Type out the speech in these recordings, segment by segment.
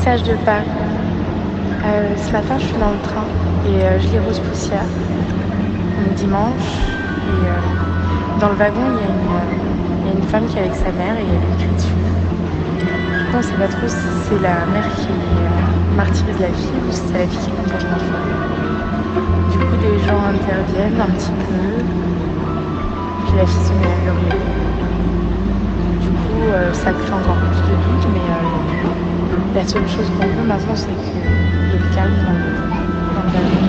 Message de Paris. Ce matin, je suis dans le train et je lis Rose Poussière. On est dimanche et dans le wagon, il y a une femme qui est avec sa mère et elle écrit dessus. On ne sait pas trop si c'est la mère qui martyrise la fille ou si c'est la fille qui comporte l'enfant. Du coup, des gens interviennent un petit peu, puis la fille se met à hurler. Du coup, ça crée encore plus de doutes, mais la seule chose qu'on veut maintenant, c'est qu'il y ait le calme dans le wagon.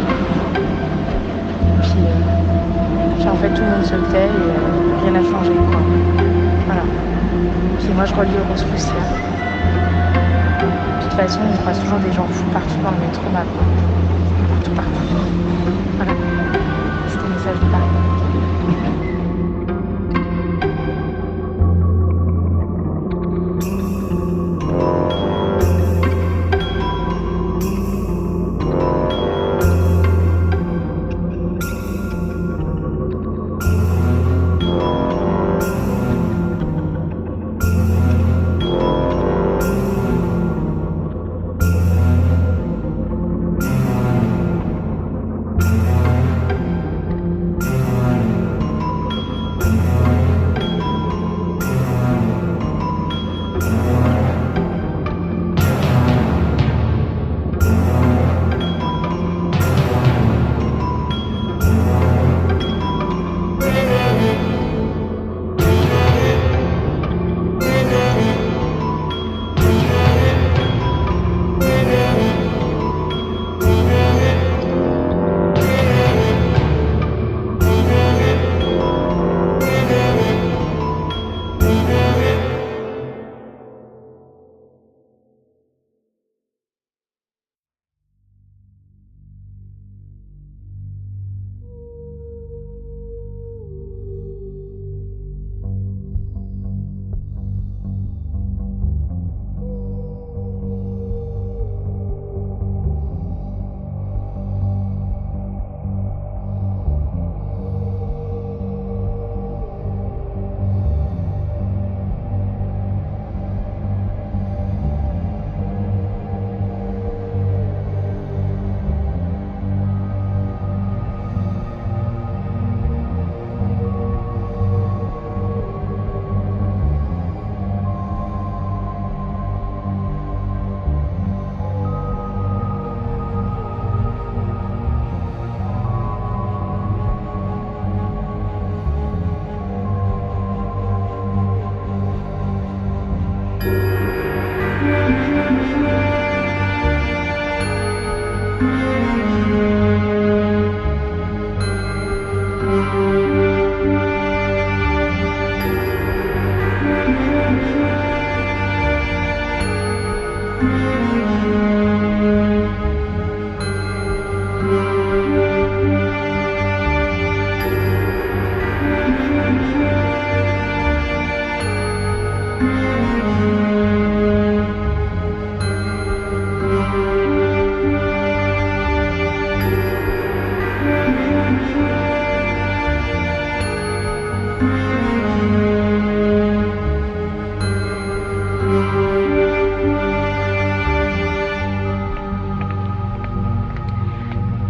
Puis en fait, tout le monde se tait et rien n'a changé, quoi. Voilà. Puis moi, je relis Rose Poussière. De toute façon, on croise toujours des gens fous partout dans le métro maintenant. Partout. Voilà. C'était le message de Paris.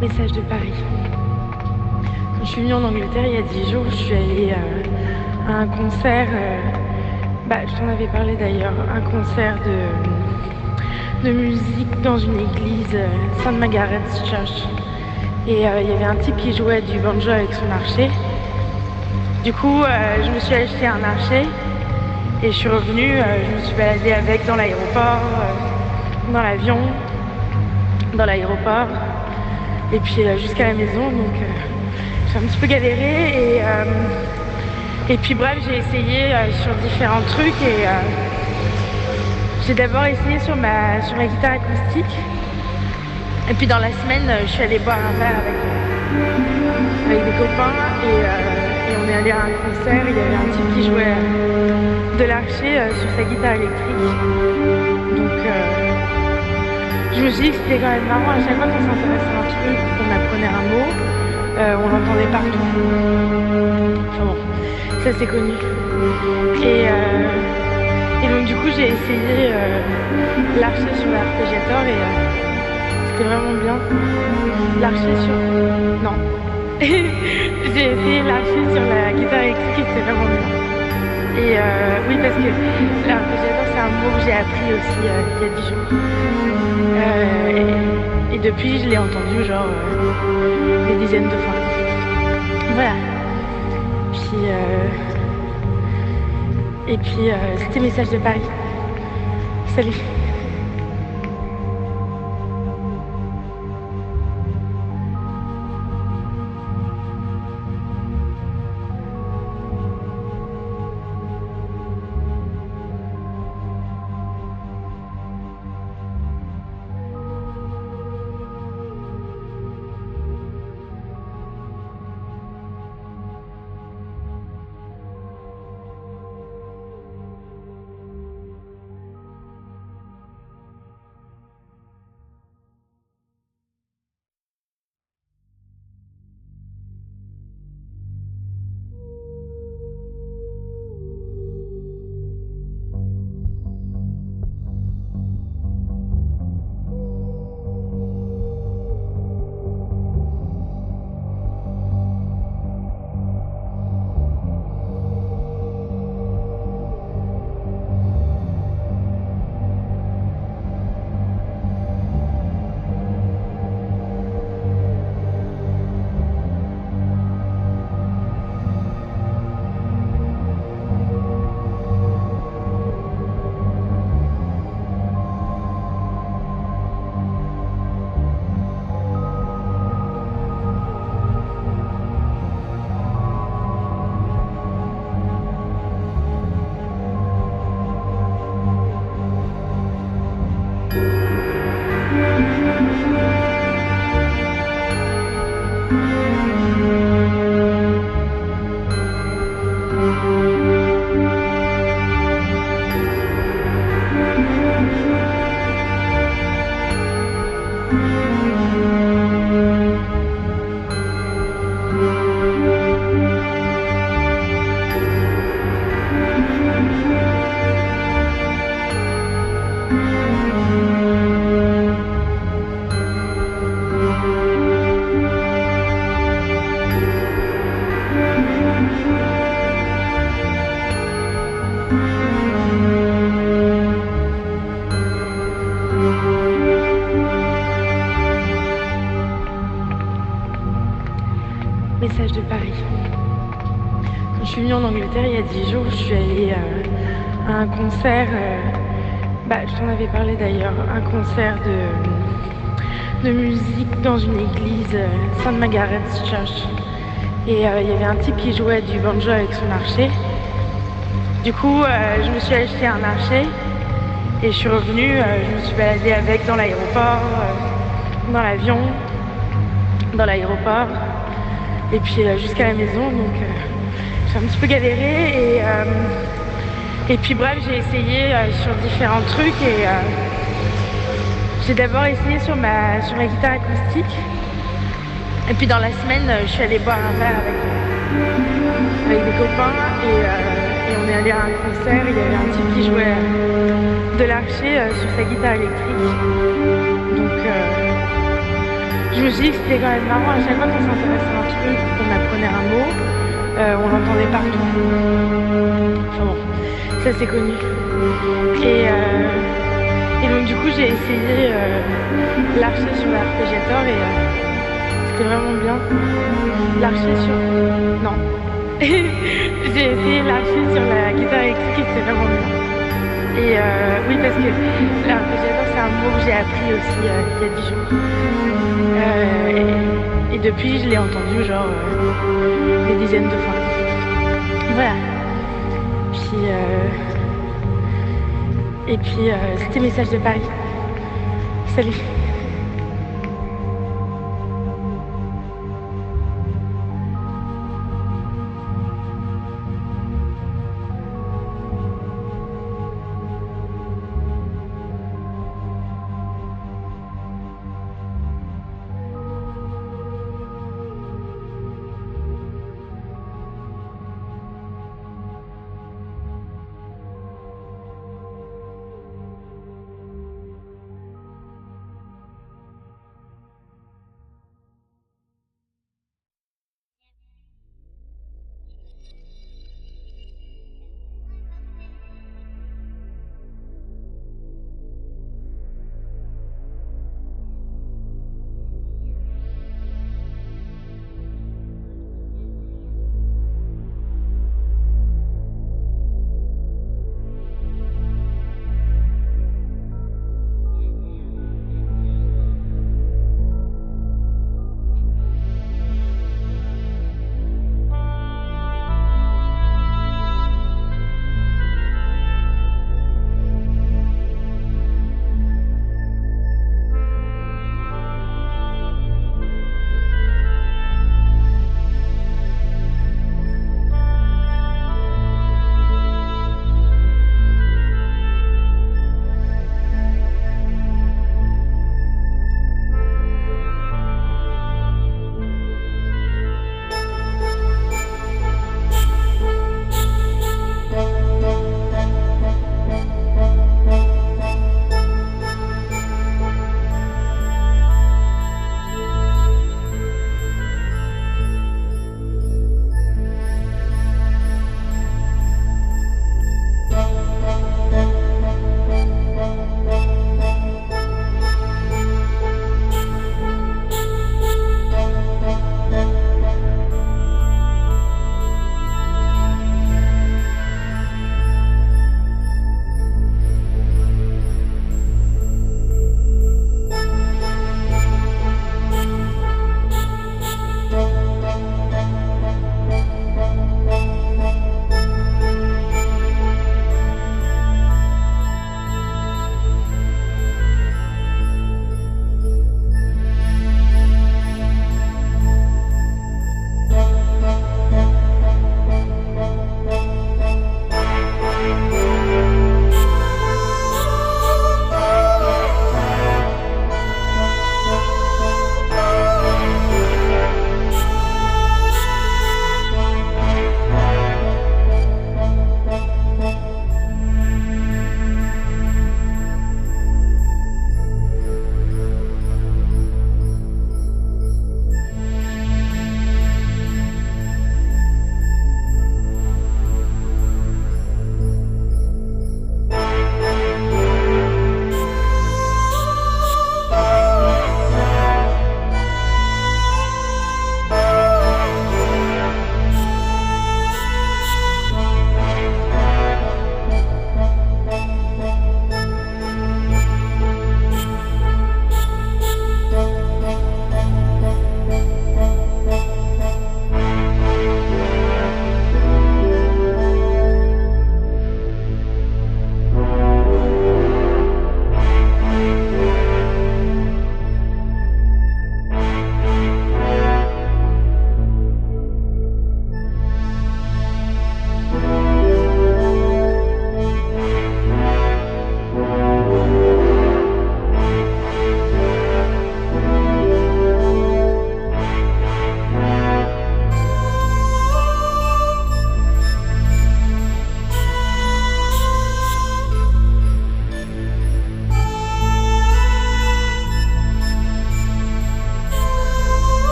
Message de Paris. Quand je suis venue en Angleterre il y a 10 jours, je suis allée à un concert, je t'en avais parlé d'ailleurs, un concert de musique dans une église, St. Margaret's Church. Et il y avait un type qui jouait du banjo avec son archet. Du coup, je me suis acheté un archet et je suis revenue, je me suis baladée avec dans l'aéroport, dans l'avion, dans l'aéroport. Et puis jusqu'à la maison, donc j'ai un petit peu galéré et puis bref, j'ai essayé sur différents trucs et j'ai d'abord essayé sur ma guitare acoustique et puis dans la semaine je suis allée boire un verre avec des copains et on est allé à un concert, il y avait un type qui jouait de l'archet sur sa guitare électrique, donc je me suis dit que c'était quand même marrant, à chaque fois qu'on s'intéressait à un truc, qu'on apprenait un mot, on l'entendait partout. Enfin bon, ça c'est connu. Et donc du coup, j'ai essayé l'archer sur l'arpégiateur et c'était vraiment bien. L'archer sur... Non. J'ai essayé l'archer sur la guitare électrique et c'était vraiment bien. Et oui, parce que l'arpégiateur, c'est un mot que j'ai appris aussi il y a 10 jours. Et depuis, je l'ai entendu genre des dizaines de fois. Voilà. Puis, c'était Message de Paris. Salut. Message de Paris. Quand je suis venue en Angleterre il y a 10 jours, je suis allée à un concert, je t'en avais parlé d'ailleurs, un concert de musique dans une église, St. Margaret's Church. Et il y avait un type qui jouait du banjo avec son archer. Du coup, je me suis acheté un archer et je suis revenue, je me suis baladée avec dans l'aéroport, dans l'avion, dans l'aéroport. Et puis jusqu'à la maison, donc j'ai un petit peu galéré et puis bref, j'ai essayé sur différents trucs et j'ai d'abord essayé sur ma guitare acoustique et puis dans la semaine je suis allée boire un verre avec des copains et on est allé à un concert, il y avait un type qui jouait de l'archer sur sa guitare électrique, donc je me suis dit que c'était quand même marrant, à chaque fois qu'on s'intéressait à un truc, qu'on apprenait un mot, on l'entendait partout. Enfin bon, ça c'est connu. Et donc du coup j'ai essayé l'archer sur l'arpégiateur et c'était vraiment bien. L'archer sur... Non. J'ai essayé l'archer sur la guitare électrique et c'était vraiment bien. Et oui, parce que l'arpégiateur c'est un mot que j'ai appris aussi il y a 10 jours. Et depuis, je l'ai entendu genre des dizaines de fois. Voilà. Puis, c'était Message de Paris. Salut.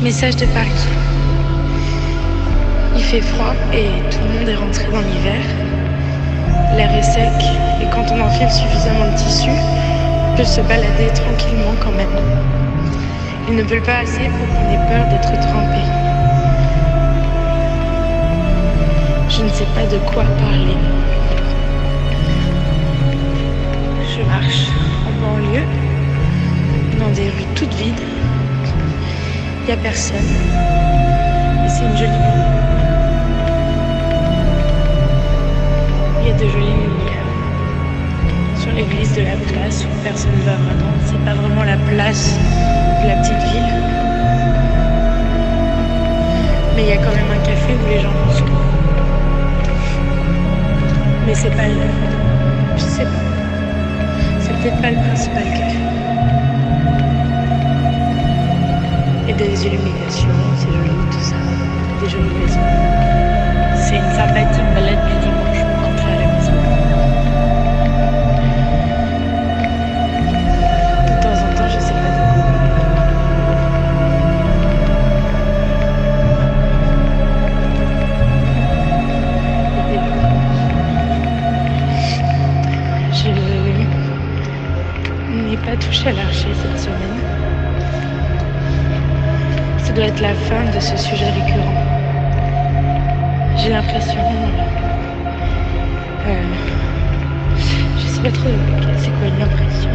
Message de Paris. Il fait froid et tout le monde est rentré dans l'hiver. L'air est sec et quand on enfile suffisamment de tissu, on peut se balader tranquillement quand même. Ils ne veulent pas assez pour qu'on ait peur d'être trempé. Je ne sais pas de quoi parler. Je marche en banlieue, dans des rues toutes vides. Il n'y a personne. Et c'est une jolie nuit. Il y a de jolies lumières. Sur l'église de la place où personne ne va vraiment. C'est pas vraiment la place de la petite ville. Mais il y a quand même un café où les gens vont souvent. Mais c'est pas le... Je sais pas. C'est peut-être pas le principal café. Et des illuminations, c'est joli tout ça. Des jolies maisons. C'est une sympathique balade du dimanche pour rentrer à la maison. De temps en temps, je sais pas de quoi. Je n'ai pas touché à l'archer cette semaine. Ça doit être la fin de ce sujet récurrent. J'ai l'impression... je sais pas trop c'est quoi une impression.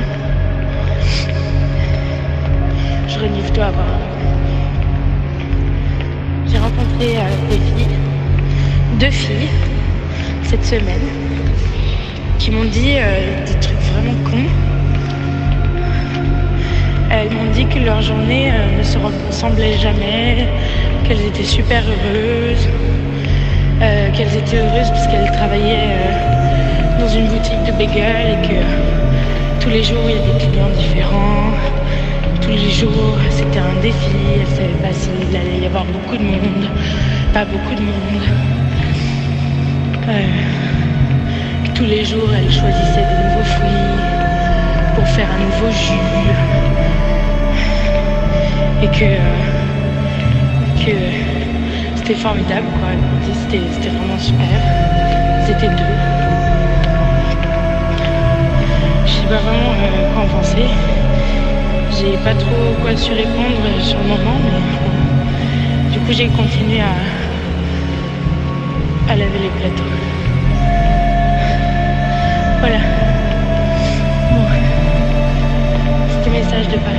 Je renifle toi avoir... J'ai rencontré deux filles, cette semaine, qui m'ont dit des trucs vraiment cons. Elles m'ont dit que leur journée ne se ressemblait jamais, qu'elles étaient super heureuses, qu'elles étaient heureuses parce qu'elles travaillaient dans une boutique de bagels et que tous les jours il y avait des clients différents, tous les jours c'était un défi, elles ne savaient pas s'il allait y avoir beaucoup de monde, pas beaucoup de monde, que tous les jours elles choisissaient de nouveaux fruits pour faire un nouveau jus. Et que c'était formidable quoi, c'était vraiment super. C'était deux. Je sais pas vraiment quoi en penser. J'ai pas trop quoi su répondre sur le moment, mais du coup j'ai continué à laver les plateaux. Voilà. Bon. C'était message de Paris.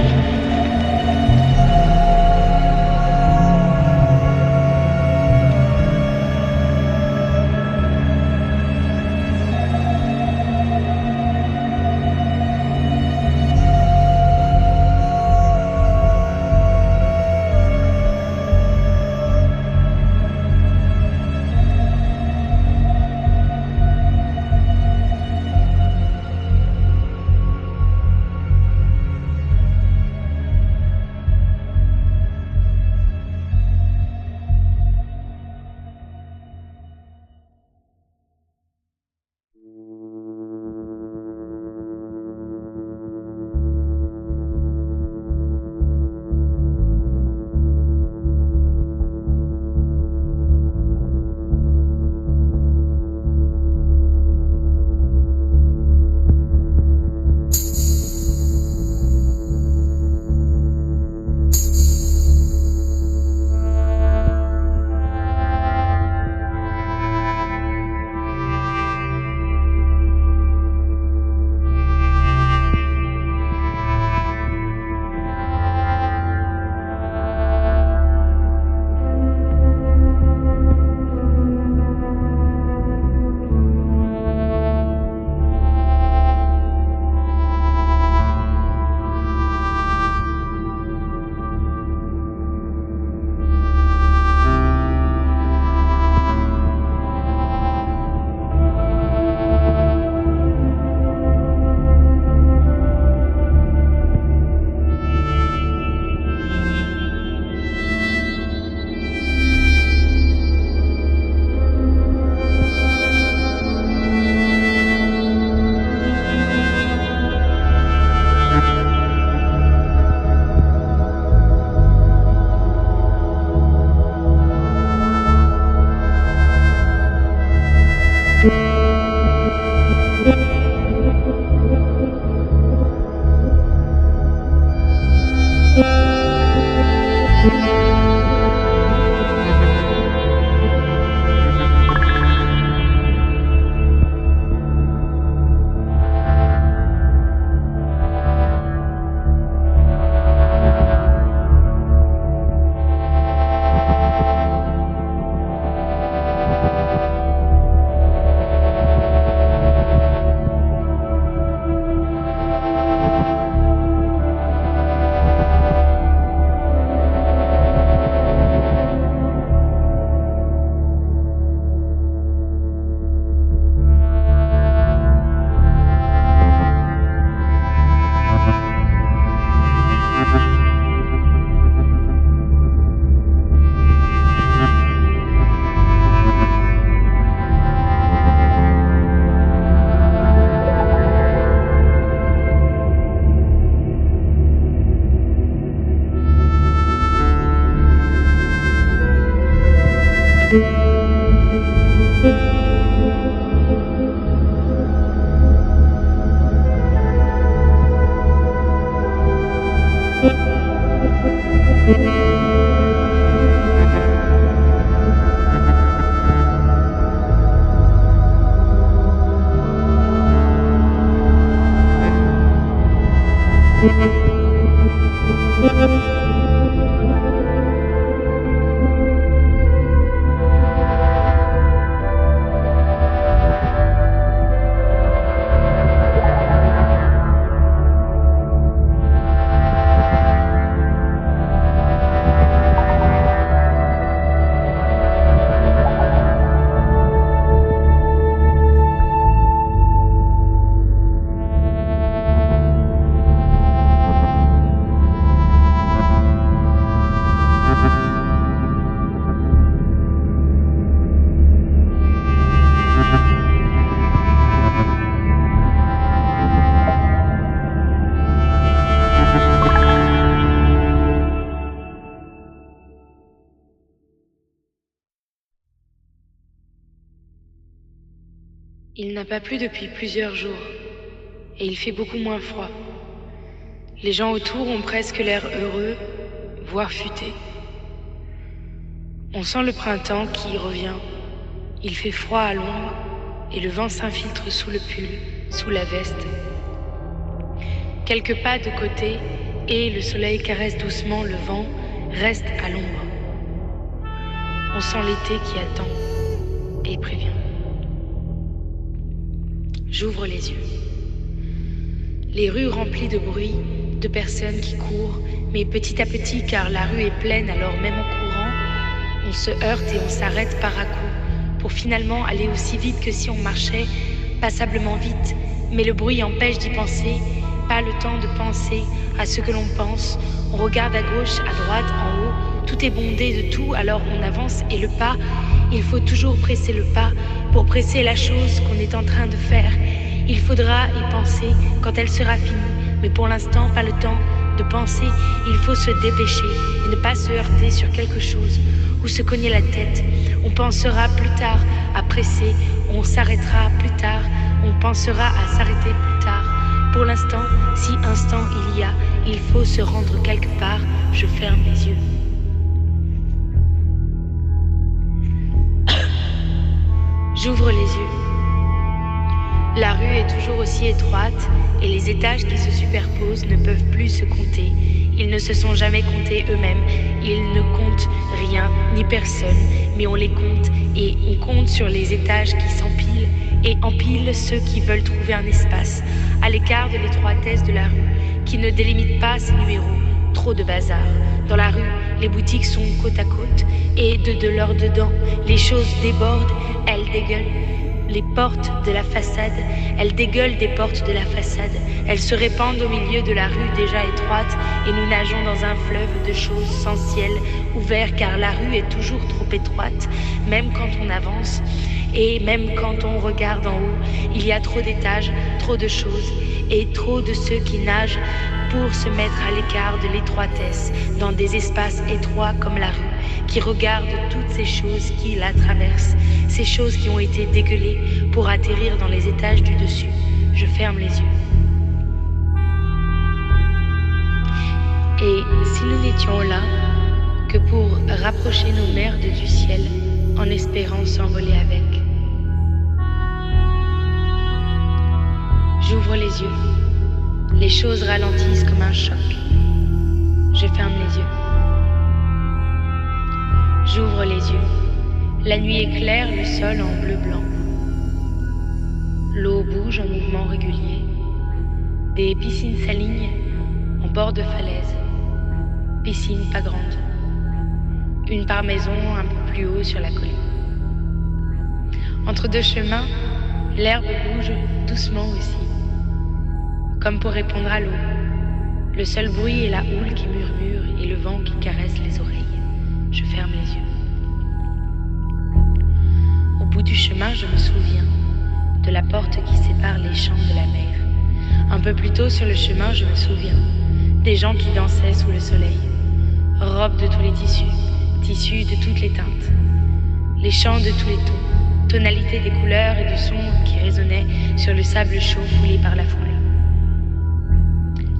Il n'a pas plu depuis plusieurs jours, et il fait beaucoup moins froid. Les gens autour ont presque l'air heureux, voire futés. On sent le printemps qui revient. Il fait froid à l'ombre, et le vent s'infiltre sous le pull, sous la veste. Quelques pas de côté, et le soleil caresse doucement le vent, reste à l'ombre. On sent l'été qui attend, et prévient. J'ouvre les yeux. Les rues remplies de bruit, de personnes qui courent, mais petit à petit, car la rue est pleine, alors même en courant, on se heurte et on s'arrête par à coups, pour finalement aller aussi vite que si on marchait, passablement vite, mais le bruit empêche d'y penser, pas le temps de penser à ce que l'on pense. On regarde à gauche, à droite, en haut, tout est bondé de tout, alors on avance et le pas, il faut toujours presser le pas pour presser la chose qu'on est en train de faire. Il faudra y penser quand elle sera finie, mais pour l'instant, pas le temps de penser. Il faut se dépêcher et ne pas se heurter sur quelque chose ou se cogner la tête. On pensera plus tard à presser, on s'arrêtera plus tard, on pensera à s'arrêter plus tard. Pour l'instant, si instant il y a, il faut se rendre quelque part. Je ferme les yeux. J'ouvre les yeux. La rue est toujours aussi étroite et les étages qui se superposent ne peuvent plus se compter. Ils ne se sont jamais comptés eux-mêmes. Ils ne comptent rien ni personne, mais on les compte et on compte sur les étages qui s'empilent et empilent ceux qui veulent trouver un espace à l'écart de l'étroitesse de la rue qui ne délimite pas ses numéros. Trop de bazar. Dans la rue, les boutiques sont côte à côte et de leur dedans, les choses débordent, elles dégueulent. Les portes de la façade, elles dégueulent des portes de la façade. Elles se répandent au milieu de la rue déjà étroite et nous nageons dans un fleuve de choses sans ciel ouvert car la rue est toujours trop étroite, même quand on avance et même quand on regarde en haut. Il y a trop d'étages, trop de choses et trop de ceux qui nagent pour se mettre à l'écart de l'étroitesse dans des espaces étroits comme la rue, qui regardent toutes ces choses qui la traversent, ces choses qui ont été dégueulées pour atterrir dans les étages du dessus. Je ferme les yeux. Et si nous n'étions là que pour rapprocher nos mères du ciel en espérant s'envoler avec. J'ouvre les yeux. Les choses ralentissent comme un choc. Je ferme les yeux. J'ouvre les yeux. La nuit éclaire le sol en bleu-blanc. L'eau bouge en mouvement régulier. Des piscines s'alignent en bord de falaise. Piscine pas grande. Une par maison un peu plus haut sur la colline. Entre deux chemins, l'herbe bouge doucement aussi. Comme pour répondre à l'eau. Le seul bruit est la houle qui murmure et le vent qui caresse les oreilles. Je ferme les yeux. Au bout du chemin, je me souviens de la porte qui sépare les champs de la mer. Un peu plus tôt sur le chemin, je me souviens des gens qui dansaient sous le soleil. Robes de tous les tissus de toutes les teintes. Les chants de tous les tons, tonalités des couleurs et du son qui résonnaient sur le sable chaud foulé par la foule.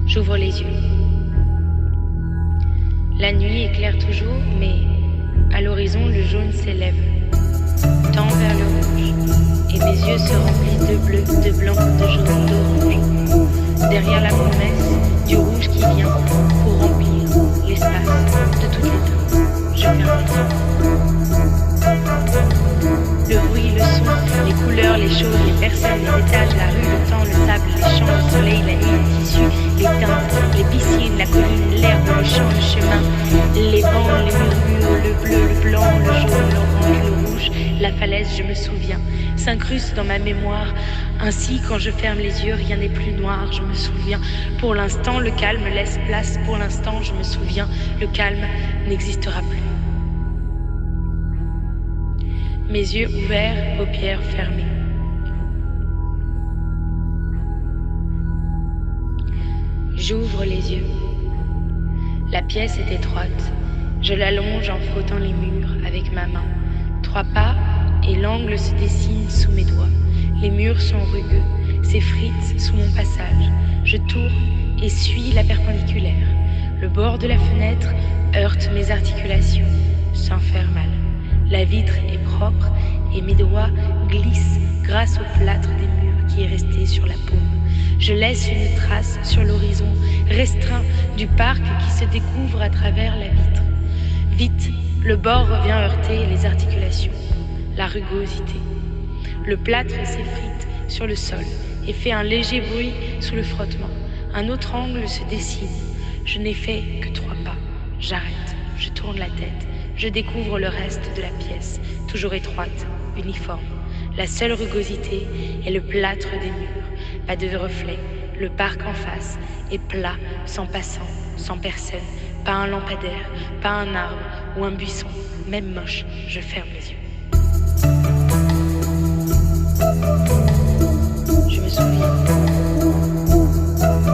J'ouvre les yeux. La nuit éclaire toujours, mais à l'horizon, le jaune s'élève, tend vers le rouge, et mes yeux se remplissent de bleu, de blanc, de jaune, d'orange. Derrière la promesse du rouge qui vient pour remplir l'espace de toutes les teintes. Je ferme les yeux. Le bruit, le son, les couleurs, les choses, les personnes, les étages, la rue, le temps, le sable, les champs, le soleil, la nuit, les tissus, les teintes, les piscines, la colline, l'herbe, le champ, le chemin, les vents, les murmures, le bleu, le blanc, le jaune, l'orange, le rouge, la falaise, je me souviens, s'incruste dans ma mémoire. Ainsi, quand je ferme les yeux, rien n'est plus noir, je me souviens. Pour l'instant, le calme laisse place. Pour l'instant, je me souviens, le calme n'existera plus. Mes yeux ouverts, paupières fermées. J'ouvre les yeux. La pièce est étroite. Je l'allonge en frottant les murs avec ma main. 3 pas et l'angle se dessine sous mes doigts. Les murs sont rugueux, s'effritent sous mon passage. Je tourne et suis la perpendiculaire. Le bord de la fenêtre heurte mes articulations, sans faire mal. La vitre est propre et mes doigts glissent grâce au plâtre des murs qui est resté sur la paume. Je laisse une trace sur l'horizon restreint du parc qui se découvre à travers la vitre. Vite, le bord revient heurter les articulations, la rugosité. Le plâtre s'effrite sur le sol et fait un léger bruit sous le frottement. Un autre angle se dessine. Je n'ai fait que 3 pas. J'arrête, je tourne la tête. Je découvre le reste de la pièce, toujours étroite, uniforme. La seule rugosité est le plâtre des murs. Pas de reflet, le parc en face est plat, sans passant, sans personne. Pas un lampadaire, pas un arbre ou un buisson, même moche, je ferme les yeux. Je me souviens.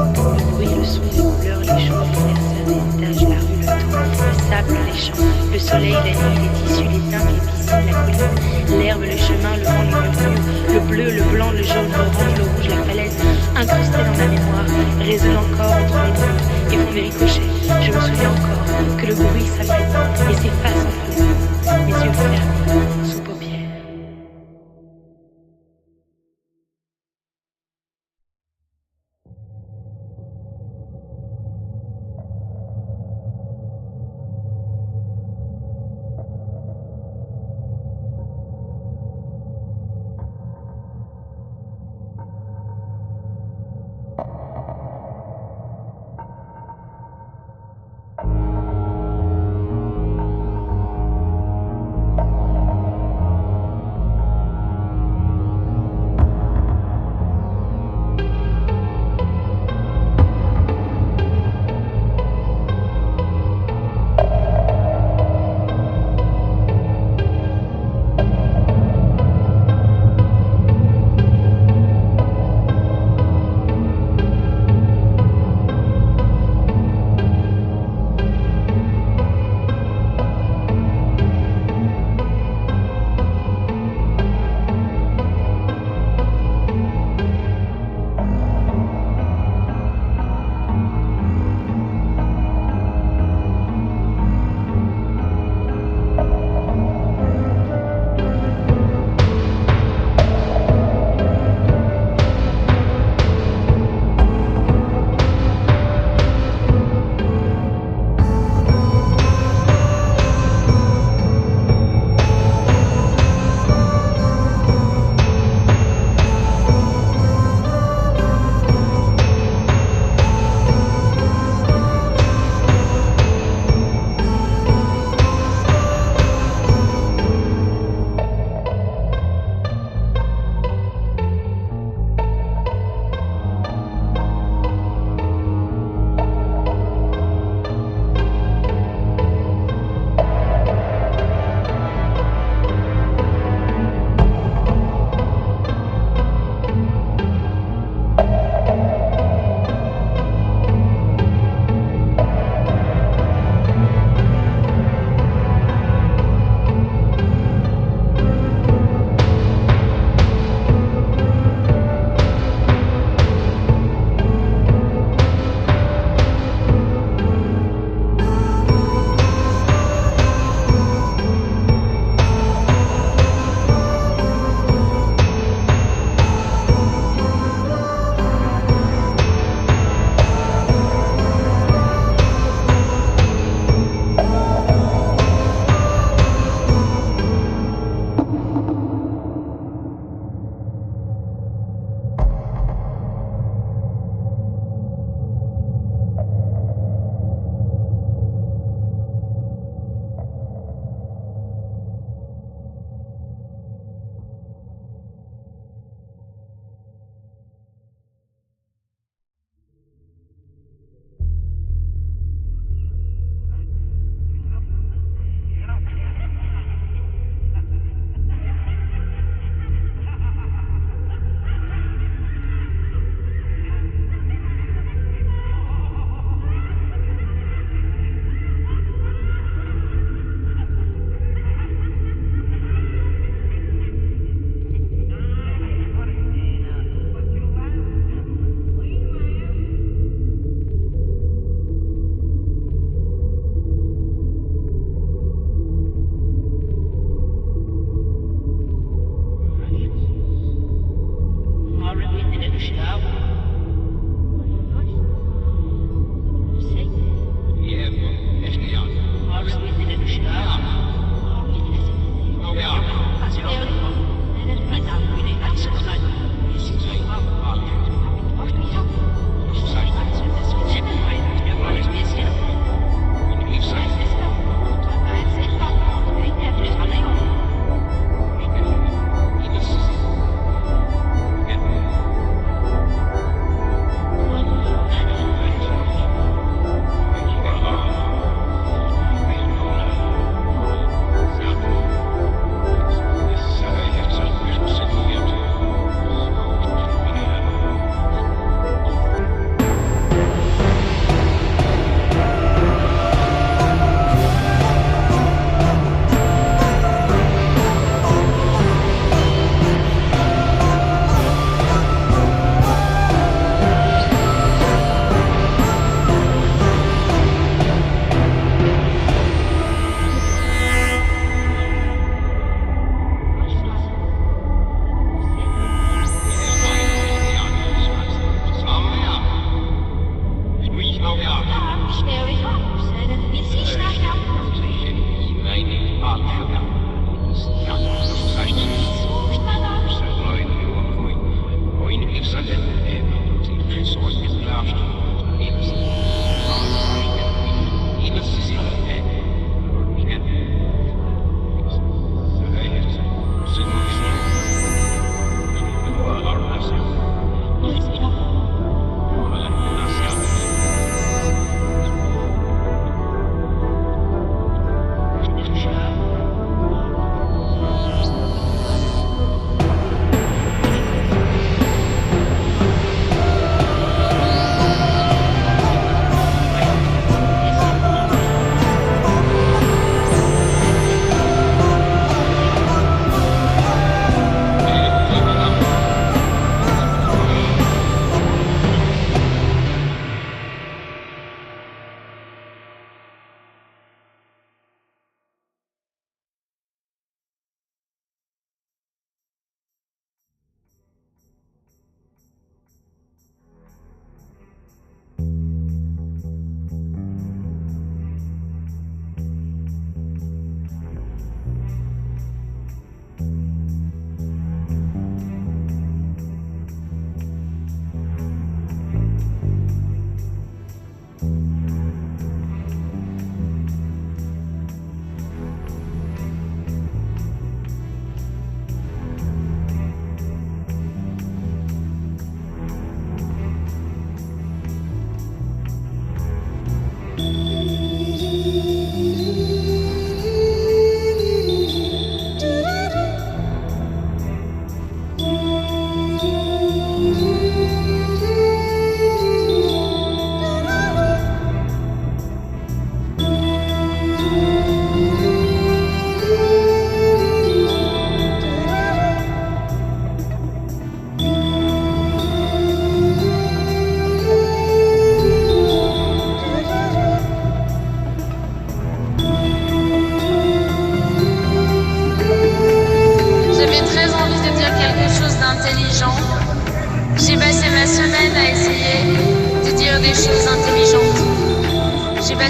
Le bruit, le son, les couleurs, les choses, les personnes, les étages, la rue, le temps, le sable, les champs, le soleil, la nuit, les tissus, les teintes, les piscines, la colline, l'herbe, le chemin, le vent, les murmures, le bleu, le blanc, le jaune, l'orange, le rouge, la falaise, incrustés dans ma mémoire, résonnent encore entre les murs et font des ricochets. Je me souviens encore que le bruit s'apaise et s'efface entre les murs, mes yeux fermés, sous paupières.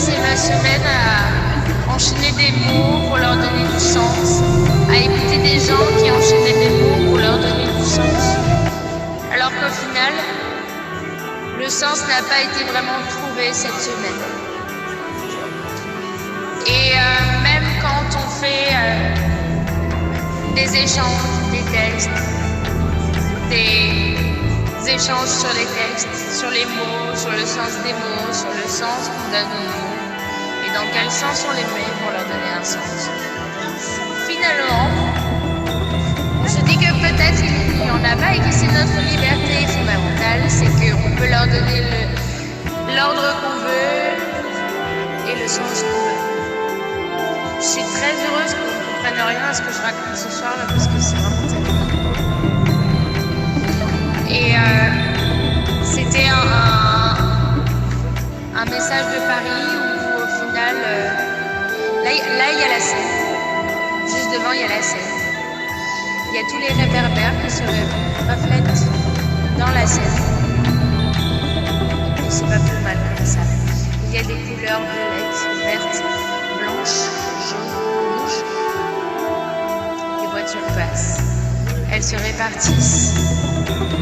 passé ma semaine à enchaîner des mots pour leur donner du sens, à écouter des gens qui enchaînaient des mots pour leur donner du sens. Alors qu'au final, le sens n'a pas été vraiment trouvé cette semaine. Et même quand on fait des échanges, des textes, des échanges sur les textes, sur les mots, sur le sens des mots, sur le sens qu'on donne aux mots, et dans quel sens on les met pour leur donner un sens. Finalement, on se dit que peut-être il n'y en a pas et que c'est notre liberté fondamentale, c'est qu'on peut leur donner l'ordre qu'on veut et le sens qu'on veut. Je suis très heureuse que vous ne compreniez rien à ce que je raconte ce soir là parce que c'est vraiment tellement. Et c'était un message de Paris où au final, là il y a la Seine. Juste devant il y a la Seine. Il y a tous les réverbères qui se reflètent dans la Seine. Et c'est pas plus mal comme ça. Il y a des couleurs violettes, vertes, blanches, jaunes, rouges. Les voitures passent. Elles se répartissent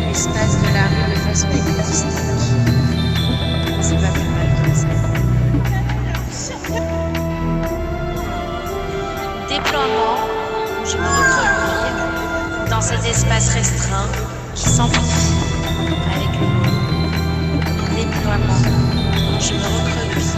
l'espace de la rue de façon égoïstique. C'est pas plus mal comme ça. Déploiement, je me recroqueville dans cet espace restreint qui s'amplifie avec le mot. Déploiement, je me recroqueville